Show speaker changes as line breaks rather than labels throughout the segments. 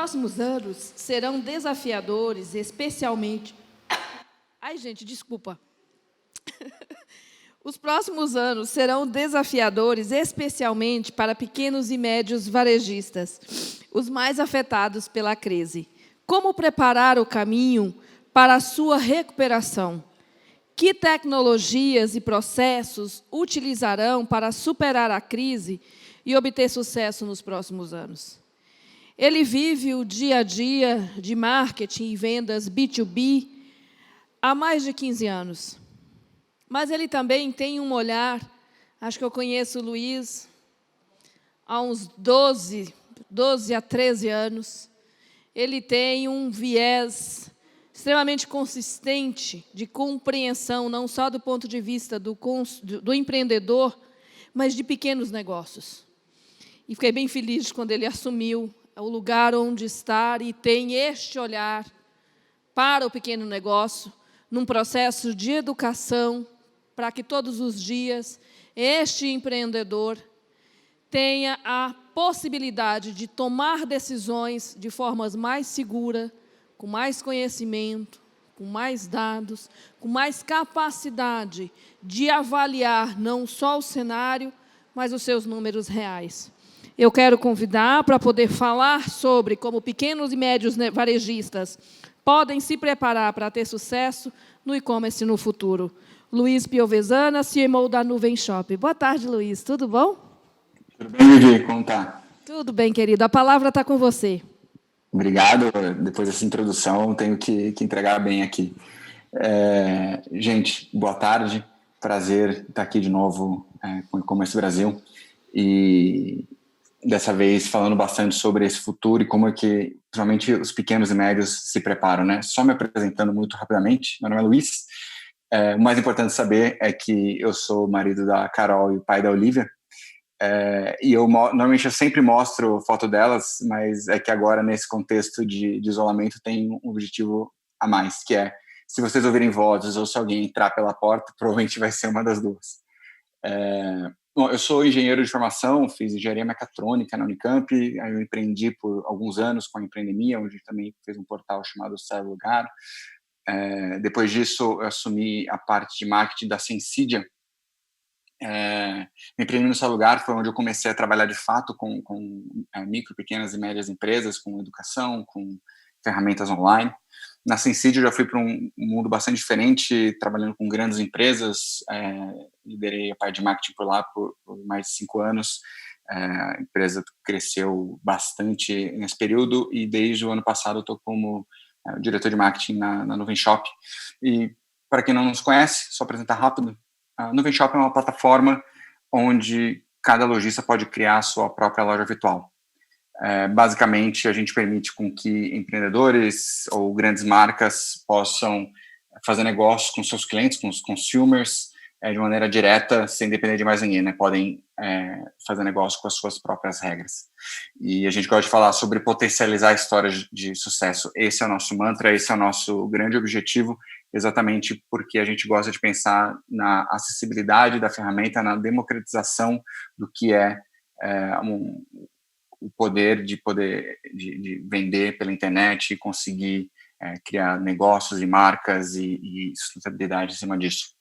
próximos anos serão desafiadores, especialmente... Ai, gente, desculpa. Os próximos anos serão desafiadores, especialmente para pequenos e médios varejistas, os mais afetados pela crise. Como preparar o caminho para a sua recuperação? Que tecnologias e processos utilizarão para superar a crise e obter sucesso nos próximos anos? Ele vive o dia a dia de marketing e vendas B2B há mais de 15 anos. Mas ele também tem um olhar, acho que eu conheço o Luiz há uns 12 a 13 anos. Ele tem um viés extremamente consistente de compreensão, não só do ponto de vista do empreendedor, mas de pequenos negócios. E fiquei bem feliz quando ele assumiu o lugar onde está e tem este olhar para o pequeno negócio, num processo de educação, para que todos os dias este empreendedor tenha a possibilidade de tomar decisões de formas mais seguras, com mais conhecimento, com mais dados, com mais capacidade de avaliar não só o cenário, mas os seus números reais. Eu quero convidar para poder falar sobre como pequenos e médios varejistas podem se preparar para ter sucesso no e-commerce no futuro. Luiz Piovesana, CMO da Nuvem Shop. Boa tarde, Luiz. Tudo bom?
Tudo bem, Vivi? Como está?
Tudo bem, querido. A palavra está com você.
Obrigado. Depois dessa introdução, tenho que entregar bem aqui. Gente, boa tarde. Prazer estar aqui de novo com o E-Commerce Brasil. E dessa vez falando bastante sobre esse futuro e como é que, principalmente, os pequenos e médios se preparam, né? Só me apresentando muito rapidamente. Meu nome é Luiz. O mais importante saber é que eu sou marido da Carol e o pai da Olivia. E normalmente eu sempre mostro foto delas, mas é que agora, nesse contexto de isolamento, tem um objetivo a mais, que é, se vocês ouvirem vozes ou se alguém entrar pela porta, provavelmente vai ser uma das duas. Bom, eu sou engenheiro de formação, fiz engenharia mecatrônica na Unicamp, aí eu empreendi por alguns anos com a Empreendemia, onde também fez um portal chamado Céu Lugar. Depois disso, eu assumi a parte de marketing da Sensidia. Empreender no Seu Lugar foi onde eu comecei a trabalhar de fato com micro, pequenas e médias empresas, com educação, com ferramentas online. Na Sensidia eu já fui para um mundo bastante diferente, trabalhando com grandes empresas, liderei a parte de marketing por lá por mais de 5 anos. A empresa cresceu bastante nesse período e desde o ano passado eu estou como diretor de marketing na Nuvem Shop. E para quem não nos conhece, só apresentar rápido, a Nuvem Shop é uma plataforma onde cada lojista pode criar a sua própria loja virtual. Basicamente, a gente permite com que empreendedores ou grandes marcas possam fazer negócios com seus clientes, com os consumers, de maneira direta, sem depender de mais ninguém, né? Podem fazer negócio com as suas próprias regras. E a gente gosta de falar sobre potencializar histórias de sucesso. Esse é o nosso mantra, esse é o nosso grande objetivo, exatamente porque a gente gosta de pensar na acessibilidade da ferramenta, na democratização do que o poder de vender pela internet e conseguir criar negócios e marcas e sustentabilidade em cima disso.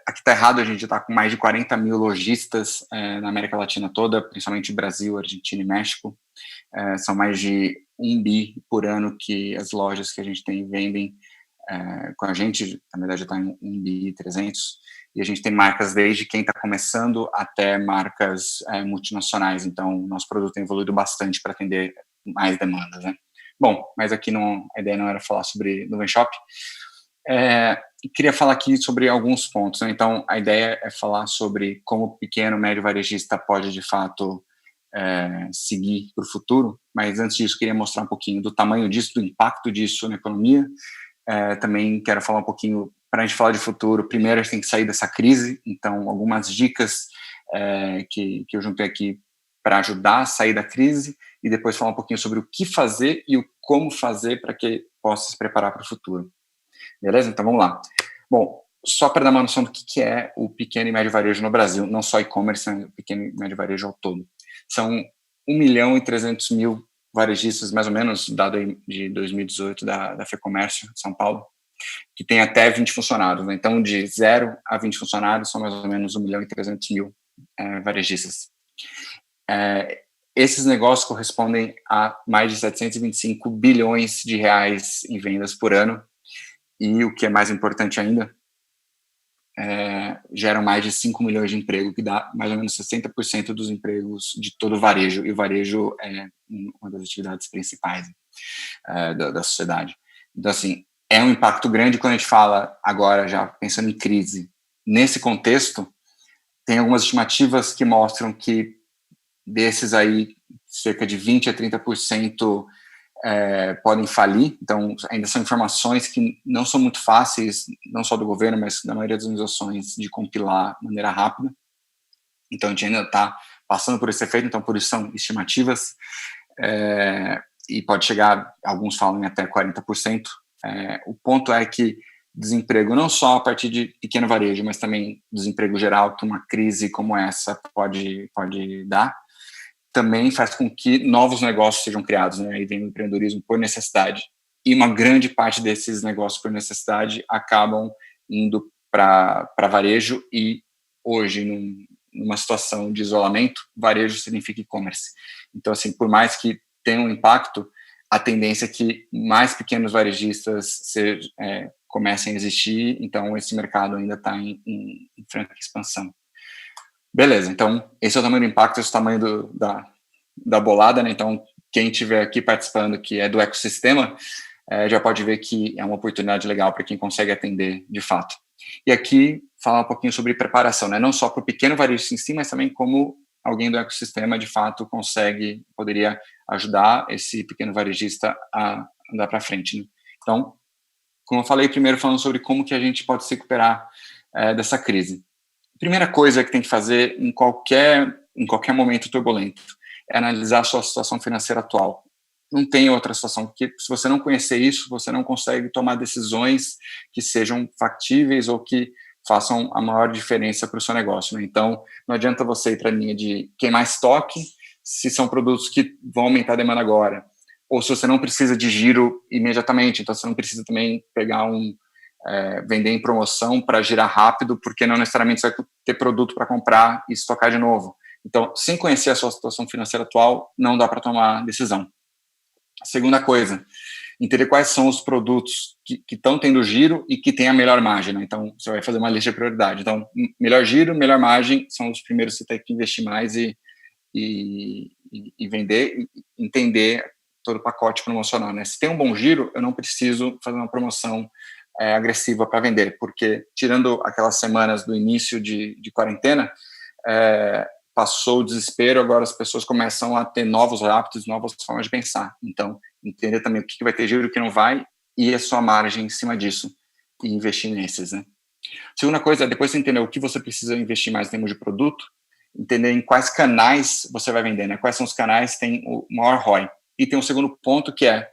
Aqui está errado, a gente está com mais de 40 mil lojistas na América Latina toda, principalmente Brasil, Argentina e México. São mais de 1 bi por ano que as lojas que a gente tem vendem com a gente, na verdade está em 1 bi e 300, e a gente tem marcas desde quem está começando até marcas multinacionais, então o nosso produto tem evoluído bastante para atender mais demandas, né? Bom, mas aqui a ideia não era falar sobre Nuvem Shop. Queria falar aqui sobre alguns pontos, né? Então a ideia é falar sobre como o pequeno, médio varejista pode de fato seguir para o futuro, mas antes disso queria mostrar um pouquinho do tamanho disso, do impacto disso na economia. Também quero falar um pouquinho, para a gente falar de futuro, primeiro a gente tem que sair dessa crise, então algumas dicas que eu juntei aqui para ajudar a sair da crise e depois falar um pouquinho sobre o que fazer e o como fazer para que possa se preparar para o futuro. Beleza? Então vamos lá. Bom, só para dar uma noção do que é o pequeno e médio varejo no Brasil, não só e-commerce, o pequeno e médio varejo ao todo. São 1.300.000 varejistas, mais ou menos, dado de 2018 da FEComércio de São Paulo, que tem até 20 funcionários. Né? Então, de 0 a 20 funcionários, são mais ou menos 1.300.000 varejistas. Esses negócios correspondem a mais de 725 bilhões de reais em vendas por ano, e o que é mais importante ainda, geram mais de 5 milhões de empregos, que dá mais ou menos 60% dos empregos de todo o varejo, e o varejo é uma das atividades principais da sociedade. Então, assim, é um impacto grande quando a gente fala, agora já pensando em crise. Nesse contexto, tem algumas estimativas que mostram que desses aí, cerca de 20% a 30% podem falir. Então, ainda são informações que não são muito fáceis, não só do governo, mas da maioria das organizações, de compilar de maneira rápida. Então, a gente ainda está passando por esse efeito, então, por isso são estimativas, e pode chegar, alguns falam em até 40%. O ponto é que desemprego, não só a partir de pequeno varejo, mas também desemprego geral, que uma crise como essa pode dar, também faz com que novos negócios sejam criados, né? Aí vem o empreendedorismo por necessidade. E uma grande parte desses negócios por necessidade acabam indo para varejo, e hoje, numa situação de isolamento, varejo significa e-commerce. Então, assim, por mais que tenha um impacto, a tendência é que mais pequenos varejistas comecem a existir, então esse mercado ainda está em franca expansão. Beleza, então esse é o tamanho do impacto, esse é o tamanho da bolada, né? Então quem estiver aqui participando, que é do ecossistema, já pode ver que é uma oportunidade legal para quem consegue atender de fato. E aqui falar um pouquinho sobre preparação, né? Não só para o pequeno varejo em si, mas também como alguém do ecossistema de fato poderia ajudar esse pequeno varejista a andar para frente, né? Então, como eu falei primeiro, falando sobre como que a gente pode se recuperar dessa crise. Primeira coisa que tem que fazer em qualquer momento turbulento é analisar a sua situação financeira atual. Não tem outra situação, porque se você não conhecer isso, você não consegue tomar decisões que sejam factíveis ou que façam a maior diferença para o seu negócio, né? Então, não adianta você ir para a linha de queimar estoque se são produtos que vão aumentar a demanda agora, ou se você não precisa de giro imediatamente, então você não precisa também pegar vender em promoção para girar rápido, porque não necessariamente você vai ter produto para comprar e estocar de novo. Então, sem conhecer a sua situação financeira atual, não dá para tomar decisão. A segunda coisa, entender quais são os produtos que estão tendo giro e que têm a melhor margem, né? Então, você vai fazer uma lista de prioridade. Então, melhor giro, melhor margem, são os primeiros que você tem que investir mais e vender, e entender todo o pacote promocional, né? Se tem um bom giro, eu não preciso fazer uma promoção agressiva para vender, porque tirando aquelas semanas do início de quarentena, passou o desespero, agora as pessoas começam a ter novos hábitos, novas formas de pensar. Então, entender também o que vai ter giro e o que não vai, e a sua margem em cima disso, e investir nesses, né? Segunda coisa, depois de entender o que você precisa investir mais em termos de produto, entender em quais canais você vai vender, né? Quais são os canais que têm o maior ROI. E tem um segundo ponto, que é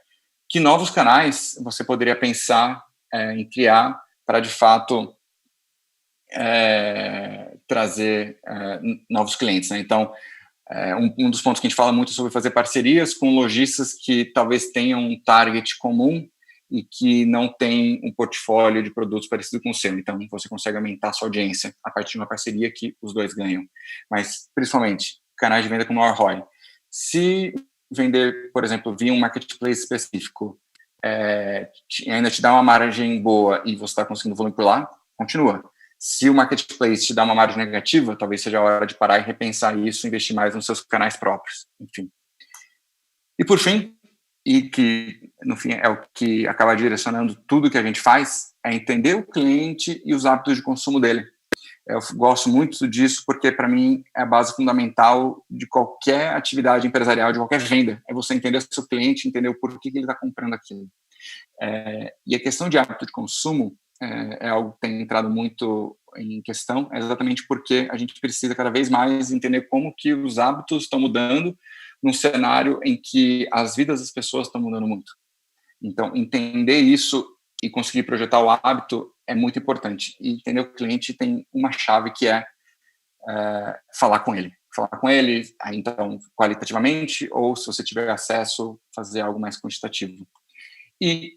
que novos canais você poderia pensar em criar para, de fato, trazer novos clientes, né? Então, um dos pontos que a gente fala muito é sobre fazer parcerias com lojistas que talvez tenham um target comum e que não tem um portfólio de produtos parecido com o seu. Então, você consegue aumentar a sua audiência a partir de uma parceria que os dois ganham. Mas, principalmente, canais de venda com maior ROI. Se vender, por exemplo, via um marketplace específico, ainda te dá uma margem boa e você está conseguindo volume por lá, continua. Se o marketplace te dá uma margem negativa, talvez seja a hora de parar e repensar isso, investir mais nos seus canais próprios, enfim. E por fim, e que no fim é o que acaba direcionando tudo que a gente faz, é entender o cliente e os hábitos de consumo dele. Eu gosto muito disso porque, para mim, é a base fundamental de qualquer atividade empresarial, de qualquer venda. É você entender o seu cliente, entender o porquê que ele está comprando aquilo. E a questão de hábito de consumo é algo que tem entrado muito em questão, exatamente porque a gente precisa cada vez mais entender como que os hábitos estão mudando num cenário em que as vidas das pessoas estão mudando muito. Então, entender isso e conseguir projetar o hábito é muito importante. E entender o cliente tem uma chave que é falar com ele. falar com ele, aí, então, qualitativamente, ou se você tiver acesso, fazer algo mais quantitativo. E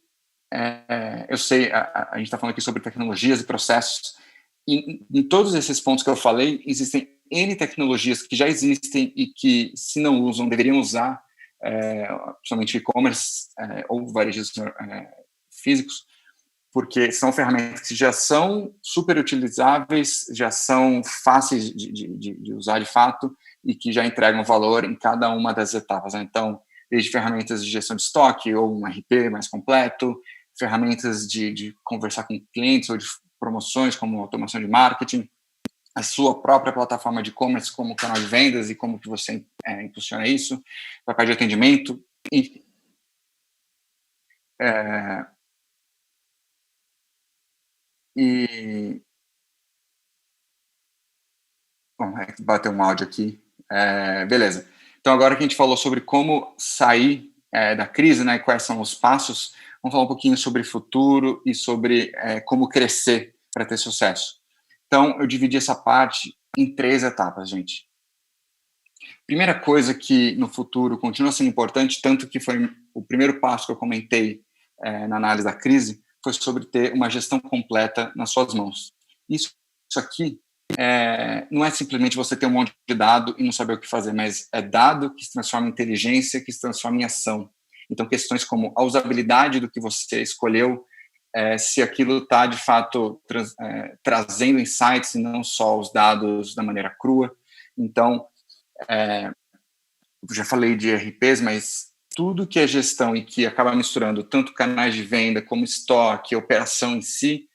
eu sei, a gente está falando aqui sobre tecnologias e processos, e em todos esses pontos que eu falei, existem N tecnologias que já existem e que, se não usam, deveriam usar, principalmente e-commerce ou varejistas físicos, porque são ferramentas que já são super utilizáveis, já são fáceis de usar de fato e que já entregam valor em cada uma das etapas. Então, desde ferramentas de gestão de estoque ou um RP mais completo, ferramentas de conversar com clientes ou de promoções, como automação de marketing, a sua própria plataforma de e-commerce como canal de vendas e como que você impulsiona isso, papel de atendimento, enfim. Bom, bateu um áudio aqui. Beleza. Então, agora que a gente falou sobre como sair da crise, né, e quais são os passos, vamos falar um pouquinho sobre futuro e sobre como crescer para ter sucesso. Então, eu dividi essa parte em 3 etapas, gente. Primeira coisa que no futuro continua sendo importante, tanto que foi o primeiro passo que eu comentei na análise da crise, foi sobre ter uma gestão completa nas suas mãos. Isso aqui não é simplesmente você ter um monte de dado e não saber o que fazer, mas é dado que se transforma em inteligência, que se transforma em ação. Então, questões como a usabilidade do que você escolheu, se aquilo está, de fato, trazendo insights e não só os dados da maneira crua. Então, eu já falei de ERPs, mas tudo que é gestão e que acaba misturando tanto canais de venda como estoque, operação em si,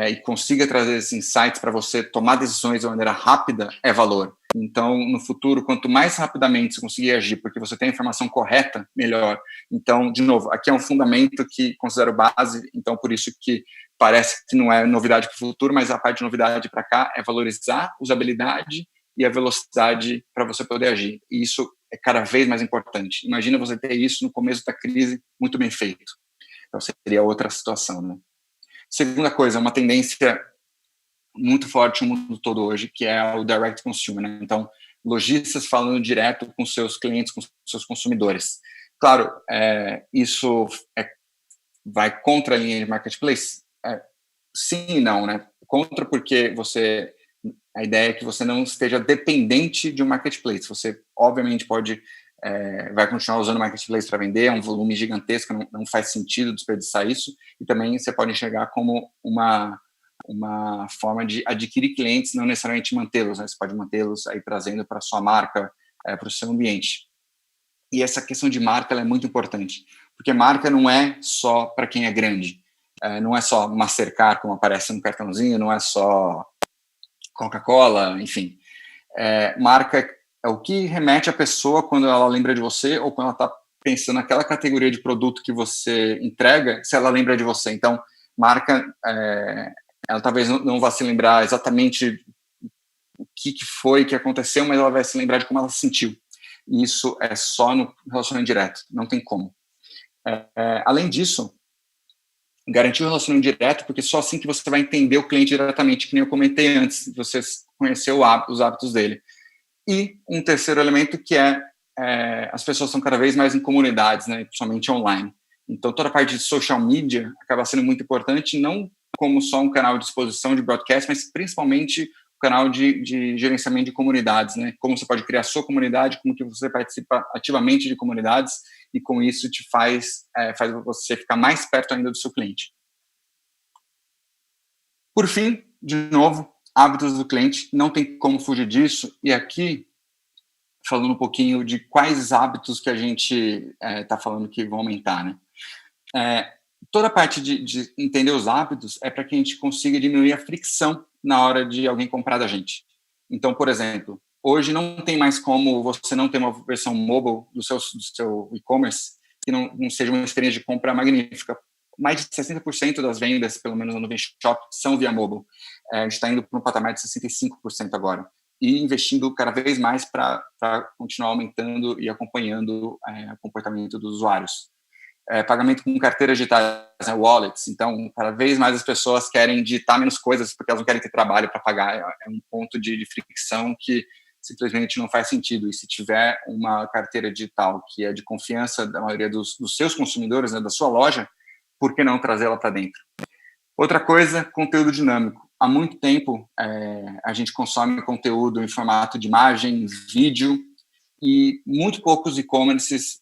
e consiga trazer esses insights para você tomar decisões de maneira rápida, é valor. Então, no futuro, quanto mais rapidamente você conseguir agir, porque você tem a informação correta, melhor. Então, de novo, aqui é um fundamento que considero base, então por isso que parece que não é novidade para o futuro, mas a parte de novidade para cá é valorizar a usabilidade e a velocidade para você poder agir. E isso é cada vez mais importante. Imagina você ter isso no começo da crise muito bem feito. Então, seria outra situação, né? Segunda coisa, uma tendência muito forte no mundo todo hoje, que é o direct consumer, né? Então, lojistas falando direto com seus clientes, com seus consumidores. Claro, isso vai contra a linha de marketplace? Sim e não, né? Contra porque a ideia é que você não esteja dependente de um marketplace. Você, obviamente, vai continuar usando o marketplace para vender, é um volume gigantesco, não faz sentido desperdiçar isso, e também você pode enxergar como uma forma de adquirir clientes, não necessariamente mantê-los, né? Você pode mantê-los aí trazendo para a sua marca, para o seu ambiente. E essa questão de marca ela é muito importante, porque marca não é só para quem é grande, não é só Mastercard, como aparece no cartãozinho, não é só Coca-Cola, enfim. Marca é o que remete a pessoa quando ela lembra de você ou quando ela está pensando naquela categoria de produto que você entrega, se ela lembra de você. Então, marca, ela talvez não vá se lembrar exatamente o que foi, que aconteceu, mas ela vai se lembrar de como ela se sentiu. E isso é só no relacionamento direto, não tem como. Além disso, garantir o relacionamento direto, porque só assim que você vai entender o cliente diretamente, que nem eu comentei antes, de você conhecer os hábitos dele. E um terceiro elemento que as pessoas estão cada vez mais em comunidades, né, principalmente online. Então, toda a parte de social media acaba sendo muito importante, não como só um canal de exposição de broadcast, mas principalmente o canal de gerenciamento de comunidades, né? Como você pode criar a sua comunidade, como que você participa ativamente de comunidades, e com isso te faz você ficar mais perto ainda do seu cliente. Por fim, de novo, hábitos do cliente, não tem como fugir disso, e aqui, falando um pouquinho de quais hábitos que a gente está falando que vão aumentar, né? Toda a parte de entender os hábitos é para que a gente consiga diminuir a fricção na hora de alguém comprar da gente. Então, por exemplo, hoje não tem mais como você não ter uma versão mobile do seu e-commerce que não seja uma experiência de compra magnífica. Mais de 60% das vendas, pelo menos no Nuvem Shop, são via mobile. A gente está indo para um patamar de 65% agora. E investindo cada vez mais para continuar aumentando e acompanhando o comportamento dos usuários. Pagamento com carteiras digitais, né, wallets. Então, cada vez mais as pessoas querem digitar menos coisas porque elas não querem ter trabalho para pagar. É um ponto de fricção que simplesmente não faz sentido. E se tiver uma carteira digital que é de confiança da maioria dos seus consumidores, né, da sua loja, por que não trazê-la para dentro? Outra coisa, conteúdo dinâmico. Há muito tempo a gente consome conteúdo em formato de imagem, vídeo, e muito poucos e-commerces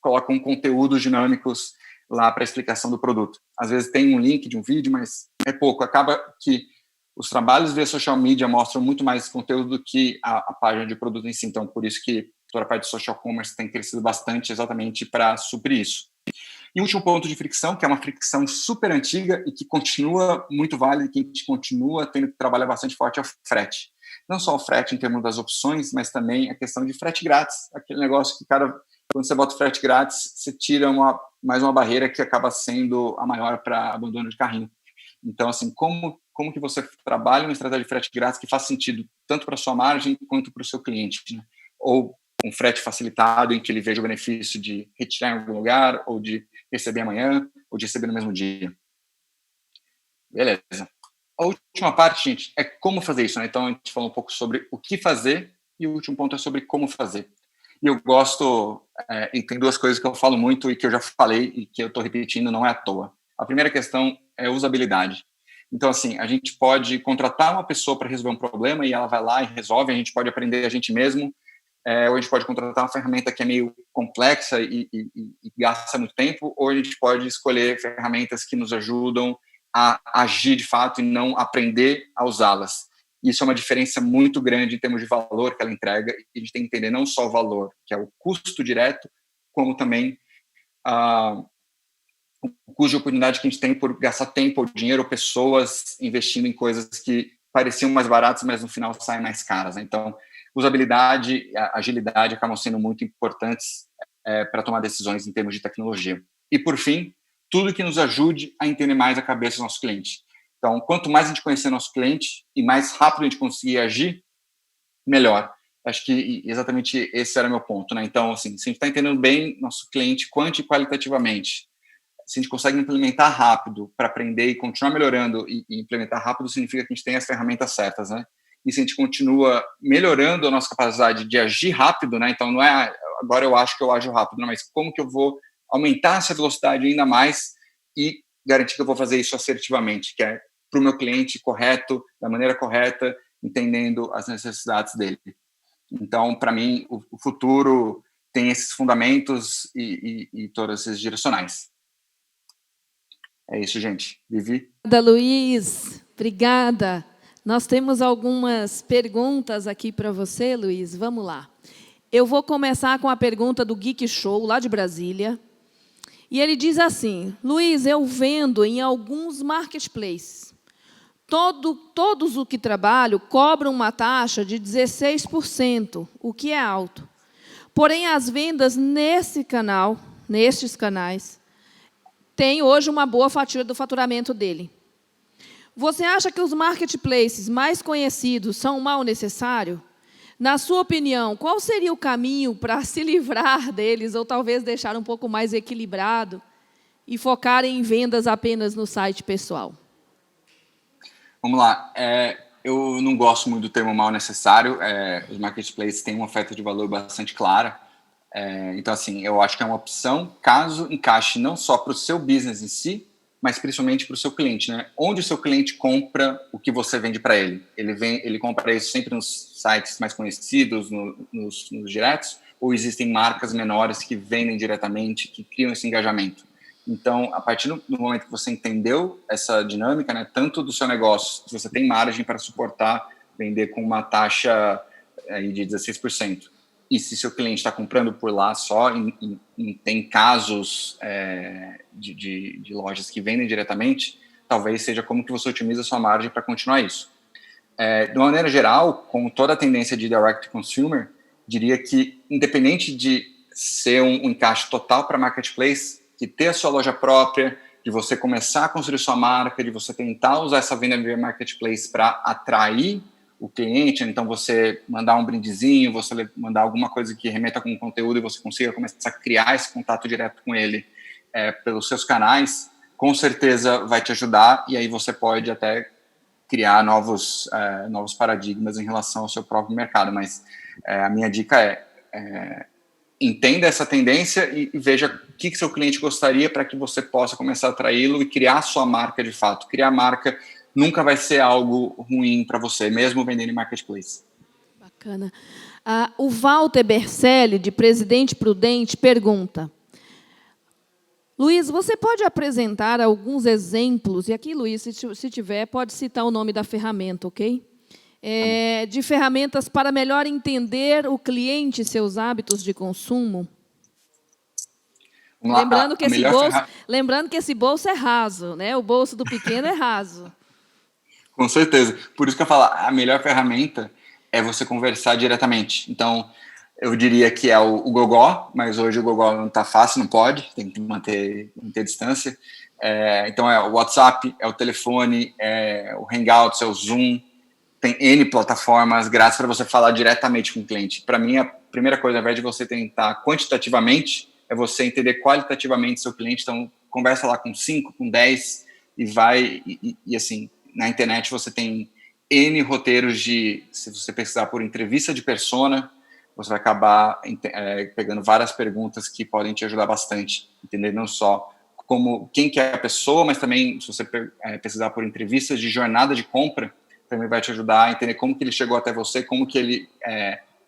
colocam conteúdos dinâmicos lá para a explicação do produto. Às vezes tem um link de um vídeo, mas é pouco. Acaba que os trabalhos via social media mostram muito mais conteúdo do que a página de produto em si. Então, por isso que toda a parte de social commerce tem crescido bastante exatamente para suprir isso. E o último ponto de fricção, que é uma fricção super antiga e que continua muito válida e que a gente continua tendo que trabalhar bastante forte, é o frete. Não só o frete em termos das opções, mas também a questão de frete grátis. Aquele negócio que, quando você bota o frete grátis, você tira mais uma barreira que acaba sendo a maior para abandono de carrinho. Então, assim, como que você trabalha uma estratégia de frete grátis que faz sentido tanto para a sua margem quanto para o seu cliente, né? Ou um frete facilitado em que ele veja o benefício de retirar em algum lugar, ou de receber amanhã, ou de receber no mesmo dia. Beleza. A última parte, gente, é como fazer isso, né? Então, a gente falou um pouco sobre o que fazer e o último ponto é sobre como fazer. E eu gosto, e tem duas coisas que eu falo muito e que eu já falei e que eu estou repetindo, não é à toa. A primeira questão é usabilidade. Então, assim, a gente pode contratar uma pessoa para resolver um problema e ela vai lá e resolve, a gente pode aprender a gente mesmo, ou a gente pode contratar uma ferramenta que é meio complexa e gasta muito tempo, ou a gente pode escolher ferramentas que nos ajudam a agir de fato e não aprender a usá-las. Isso é uma diferença muito grande em termos de valor que ela entrega, e a gente tem que entender não só o valor, que é o custo direto, como também o custo de oportunidade que a gente tem por gastar tempo, ou dinheiro, ou pessoas investindo em coisas que pareciam mais baratas, mas no final saem mais caras. Então, usabilidade e agilidade acabam sendo muito importantes para tomar decisões em termos de tecnologia. E, por fim, tudo que nos ajude a entender mais a cabeça do nosso cliente. Então, quanto mais a gente conhecer nosso cliente e mais rápido a gente conseguir agir, melhor. Acho que exatamente esse era o meu ponto, né? Então, assim, se a gente está entendendo bem nosso cliente quanti e qualitativamente, se a gente consegue implementar rápido para aprender e continuar melhorando e implementar rápido, significa que a gente tem as ferramentas certas, né? E se a gente continua melhorando a nossa capacidade de agir rápido, né? Então, não é agora eu acho que eu ajo rápido, não, mas como que eu vou aumentar essa velocidade ainda mais e garantir que eu vou fazer isso assertivamente, que é para o meu cliente correto, da maneira correta, entendendo as necessidades dele. Então, para mim, o futuro tem esses fundamentos e todos esses direcionais. É isso, gente. Vivi?
Obrigada, Luiz. Obrigada. Nós temos algumas perguntas aqui para você, Luiz. Vamos lá. Eu vou começar com a pergunta do Geek Show, lá de Brasília. E ele diz assim: Luiz, eu vendo em alguns marketplaces. Todos os que trabalho cobram uma taxa de 16%, o que é alto. Porém, as vendas nestes canais, têm hoje uma boa fatia do faturamento dele. Você acha que os marketplaces mais conhecidos são um mal necessário? Na sua opinião, qual seria o caminho para se livrar deles, ou talvez deixar um pouco mais equilibrado e focar em vendas apenas no site pessoal?
Vamos lá. Eu não gosto muito do termo mal necessário. Os marketplaces têm uma oferta de valor bastante clara. Então, assim, eu acho que é uma opção caso encaixe não só para o seu business em si, mas principalmente para o seu cliente, né? Onde o seu cliente compra o que você vende para ele? Ele compra isso sempre nos sites mais conhecidos, nos diretos, ou existem marcas menores que vendem diretamente, que criam esse engajamento? Então, a partir do momento que você entendeu essa dinâmica, né, tanto do seu negócio, se você tem margem para suportar vender com uma taxa aí de 16%, e se seu cliente está comprando por lá só, e tem casos de lojas que vendem diretamente, talvez seja como que você otimiza a sua margem para continuar isso. De uma maneira geral, com toda a tendência de direct consumer, diria que, independente de ser um encaixe total para marketplace, que ter a sua loja própria, de você começar a construir sua marca, de você tentar usar essa venda via marketplace para atrair o cliente, então você mandar um brindezinho, você mandar alguma coisa que remeta com conteúdo e você consiga começar a criar esse contato direto com ele pelos seus canais, com certeza vai te ajudar, e aí você pode até criar novos paradigmas em relação ao seu próprio mercado. Mas a minha dica entenda essa tendência e veja o que seu cliente gostaria para que você possa começar a atraí-lo e criar a sua marca de fato. Criar marca nunca vai ser algo ruim para você, mesmo vendendo em marketplace.
Bacana. O Walter Bercelli, de Presidente Prudente, pergunta: Luiz, você pode apresentar alguns exemplos, e aqui, Luiz, se tiver, pode citar o nome da ferramenta, ok? De ferramentas para melhor entender o cliente e seus hábitos de consumo? Lembrando que esse bolso é raso, né? O bolso do pequeno é raso.
Com certeza. Por isso que eu falo, a melhor ferramenta é você conversar diretamente. Então, eu diria que é o Gogó, mas hoje o Gogó não está fácil, não pode, tem que manter distância. Então, é o WhatsApp, é o telefone, é o Hangouts, é o Zoom. Tem N plataformas grátis para você falar diretamente com o cliente. Para mim, a primeira coisa, ao invés de você tentar quantitativamente, é você entender qualitativamente seu cliente. Então, conversa lá com 5, com 10 e vai... E assim, na internet você tem N roteiros se você pesquisar por entrevista de persona, você vai acabar pegando várias perguntas que podem te ajudar bastante. Entender não só quem que é a pessoa, mas também, se você pesquisar por entrevistas de jornada de compra, também vai te ajudar a entender como que ele chegou até você, como que ele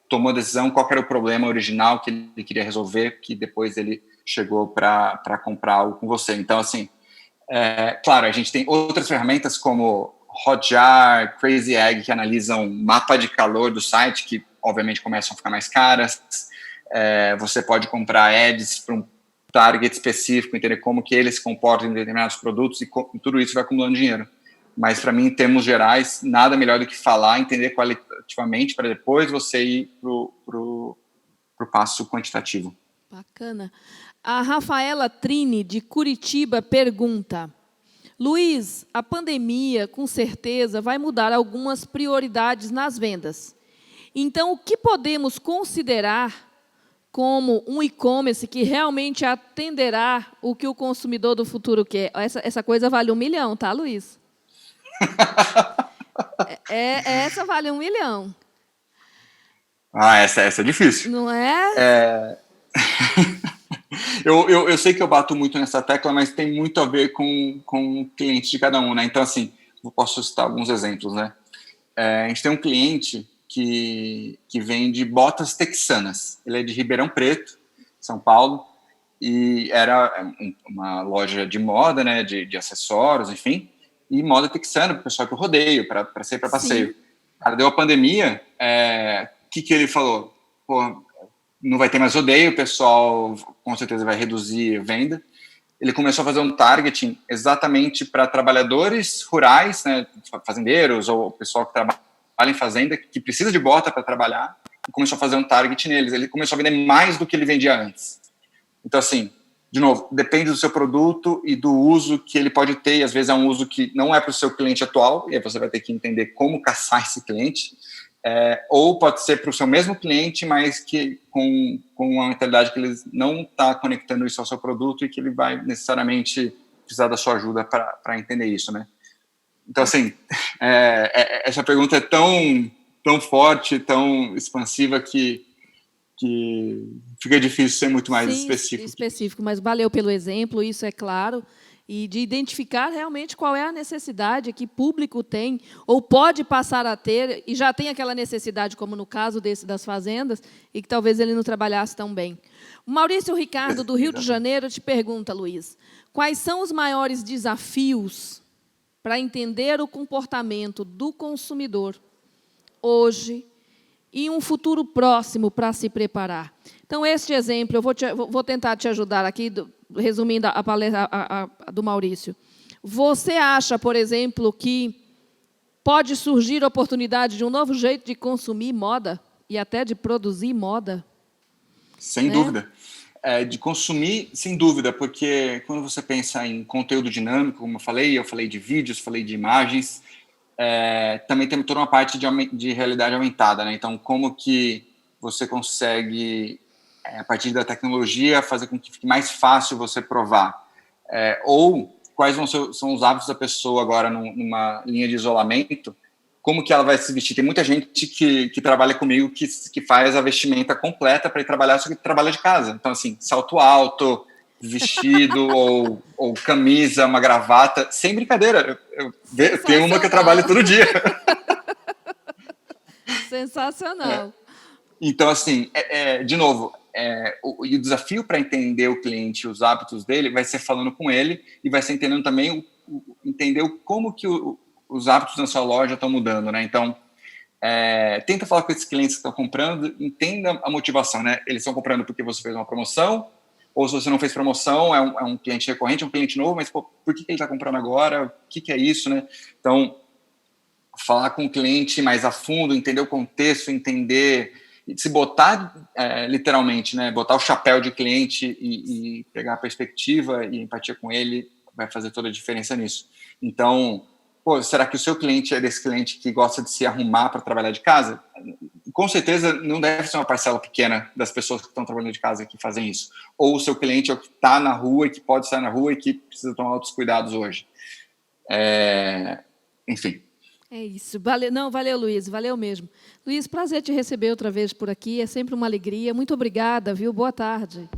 tomou a decisão, qual era o problema original que ele queria resolver, que depois ele chegou para comprar algo com você. Então, assim, claro, a gente tem outras ferramentas como Hotjar, Crazy Egg, que analisam mapa de calor do site, que obviamente começam a ficar mais caras. Você pode comprar ads para um target específico, entender como que eles se comportam em determinados produtos, e tudo isso vai acumulando dinheiro. Mas, para mim, em termos gerais, nada melhor do que falar, entender qualitativamente, para depois você ir para o passo quantitativo.
Bacana. A Rafaela Trini, de Curitiba, pergunta: Luiz, a pandemia, com certeza, vai mudar algumas prioridades nas vendas. Então, o que podemos considerar como um e-commerce que realmente atenderá o que o consumidor do futuro quer? Essa coisa vale 1 milhão, tá, Luiz? Essa vale 1 milhão.
Essa é difícil.
Não é?
Eu sei que eu bato muito nessa tecla, mas tem muito a ver com o cliente de cada um, né? Então, assim, eu posso citar alguns exemplos, né? A gente tem um cliente que vende botas texanas. Ele é de Ribeirão Preto, São Paulo, e era uma loja de moda, né? De acessórios, enfim, e moda texana para o pessoal que eu rodeio, para sair para passeio. Cara, deu a pandemia, que ele falou? Pô, não vai ter mais rodeio, o pessoal com certeza vai reduzir a venda. Ele começou a fazer um targeting exatamente para trabalhadores rurais, né, fazendeiros ou o pessoal que trabalha em fazenda, que precisa de bota para trabalhar, e começou a fazer um target neles. Ele começou a vender mais do que ele vendia antes. Então, assim, de novo, depende do seu produto e do uso que ele pode ter, e às vezes é um uso que não é para o seu cliente atual, e aí você vai ter que entender como caçar esse cliente, ou pode ser para o seu mesmo cliente, mas que com uma mentalidade que ele não está conectando isso ao seu produto e que ele vai necessariamente precisar da sua ajuda para entender isso, né? Então, assim, essa pergunta é tão forte, tão expansiva que fica difícil ser muito mais específico.
Mas valeu pelo exemplo, isso é claro, e de identificar realmente qual é a necessidade que público tem, ou pode passar a ter, e já tem aquela necessidade, como no caso das fazendas, e que talvez ele não trabalhasse tão bem. O Maurício Ricardo, do Rio de Janeiro, te pergunta, Luiz, quais são os maiores desafios para entender o comportamento do consumidor hoje e um futuro próximo para se preparar? Então, este exemplo, eu vou tentar te ajudar aqui, resumindo a palestra do Maurício. Você acha, por exemplo, que pode surgir a oportunidade de um novo jeito de consumir moda e até de produzir moda?
Sem dúvida. De consumir, sem dúvida, porque quando você pensa em conteúdo dinâmico, como eu falei de vídeos, falei de imagens, também tem toda uma parte de realidade aumentada, né? Então, como que você consegue, a partir da tecnologia, fazer com que fique mais fácil você provar? Ou quais são os hábitos da pessoa agora numa linha de isolamento, como que ela vai se vestir. Tem muita gente que trabalha comigo que faz a vestimenta completa para ir trabalhar, só que trabalha de casa. Então, assim, salto alto, vestido ou camisa, uma gravata, sem brincadeira. Eu tenho uma que eu trabalho todo dia.
Sensacional.
Então, assim, de novo, o desafio para entender o cliente, os hábitos dele, vai ser falando com ele e vai ser entendendo também, entender como que os hábitos na sua loja estão mudando, né? Então, tenta falar com esses clientes que estão comprando, entenda a motivação, né? Eles estão comprando porque você fez uma promoção, ou se você não fez promoção, é um cliente recorrente, é um cliente novo, mas pô, por que ele está comprando agora? O que é isso, né? Então, falar com o cliente mais a fundo, entender o contexto, entender, se botar literalmente, né? Botar o chapéu de cliente e pegar a perspectiva e empatia com ele, vai fazer toda a diferença nisso. Então, pô, será que o seu cliente é desse cliente que gosta de se arrumar para trabalhar de casa? Com certeza não deve ser uma parcela pequena das pessoas que estão trabalhando de casa que fazem isso. Ou o seu cliente é o que está na rua e que pode estar na rua e que precisa tomar outros cuidados hoje. Enfim.
É isso. Valeu, Luiz, valeu mesmo. Luiz, prazer te receber outra vez por aqui, é sempre uma alegria. Muito obrigada, viu? Boa tarde.